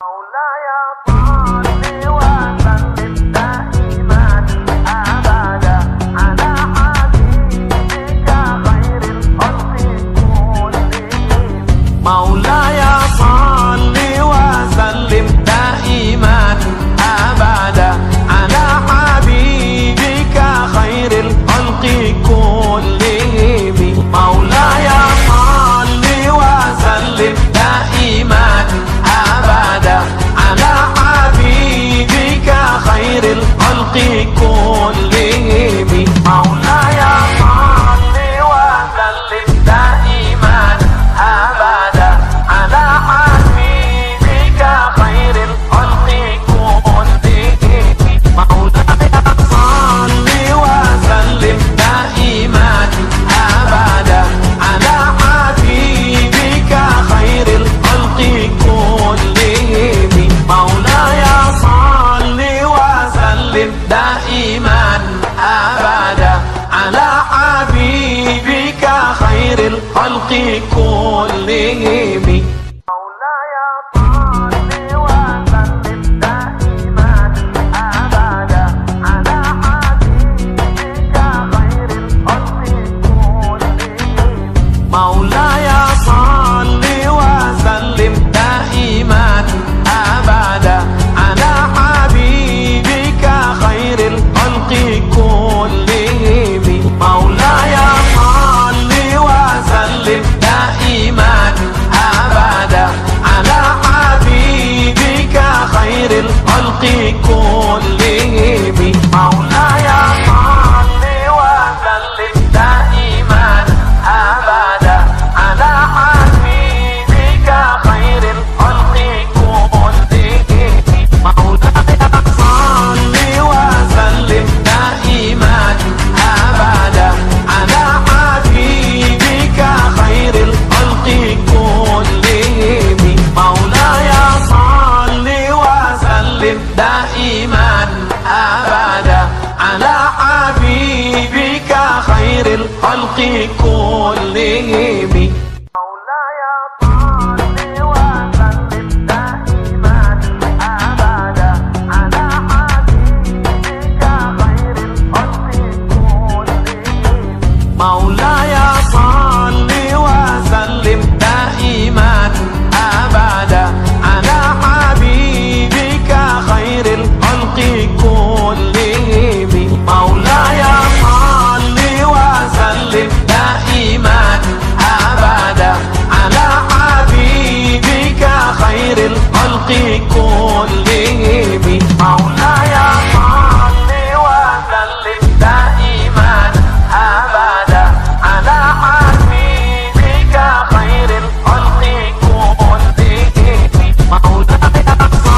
مولاي صل وسلم دائما أبدا على حبيبك خير الخلق كلهم. مولاي صل وسلم دائما أبدا على حبيبك خير الخلق كلهم. مولاي صل وسلم دائما أبدا على حبيبك خير الخلق كلهم. مولاي صل وسلم دائما أبدا على حبيبك خير الخلق كلهم. مولاي صل وسلم دائما أبدا على حبيبك خير الخلق كلهم. مولاي صل وسلم دائما أبدا على حبيبك خير الخلق كلهم. مولاي صل وسلم دائما أبدا على حبيبك خير الخلق كلهم. مولاي صل وسلم دائما أبدا على حبيبك خير الخلق كلهم. مولاي صل وسلم دائما أبدا على حبيبك خير الخلق كلهم. مولاي صل وسلم دائما أبدا على حبيبك خير الخلق كلهم. مولاي صل وسلم دائما أبدا على حبيبك خير الخلق كلهم. مولاي صل وسلم دائما أبدا على حبيبك خير الخلق كلهم. مولاي صل وسلم دائما أبدا على حبيبك خير الخلق كلهم. مولاي صل وسلم دائما أبدا على حبيبك خير الخلق كلهم. مولاي صل وسلم دائما أبدا على حبيبك خير الخلق كلهم. مولاي صل وسلم دائما أبدا على حبيبك خير الخلق كلهم. مولاي صل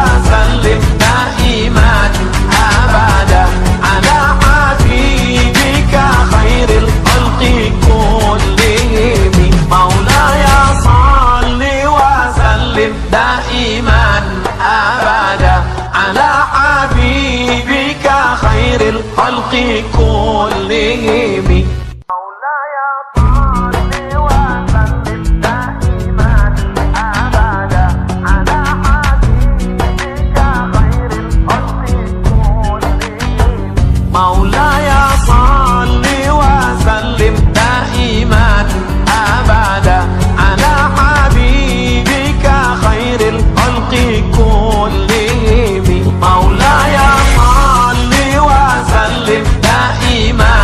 وسلم دائما أبدا على حبيبك خير الخلق كلهم. مولاي صل وسلم دائما أبدا على حبيبك خير الخلق كلهم. مولاي صل وسلم دائما أبدا على حبيبك خير الخلق كلهم. مولاي صل وسلم دائما أبدا على حبيبك خير الخلق كلهم. مولاي صل وسلم دائما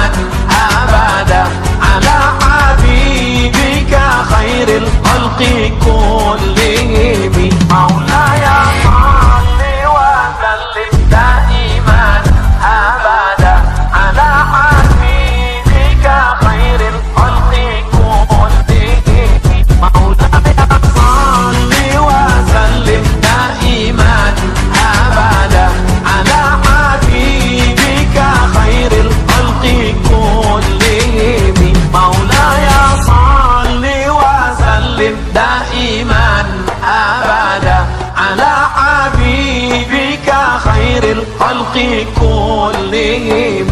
أبدا على حبيبك خير الخلق كلهم. مولاي صل وسلم دائما أبدا على حبيبك خير الخلق كلهم. مولاي صل وسلم دائما أبدا على حبيبك خير الخلق كلهم. مولاي صل وسلم دائما أبدا على حبيبك خير الخلق كلهم.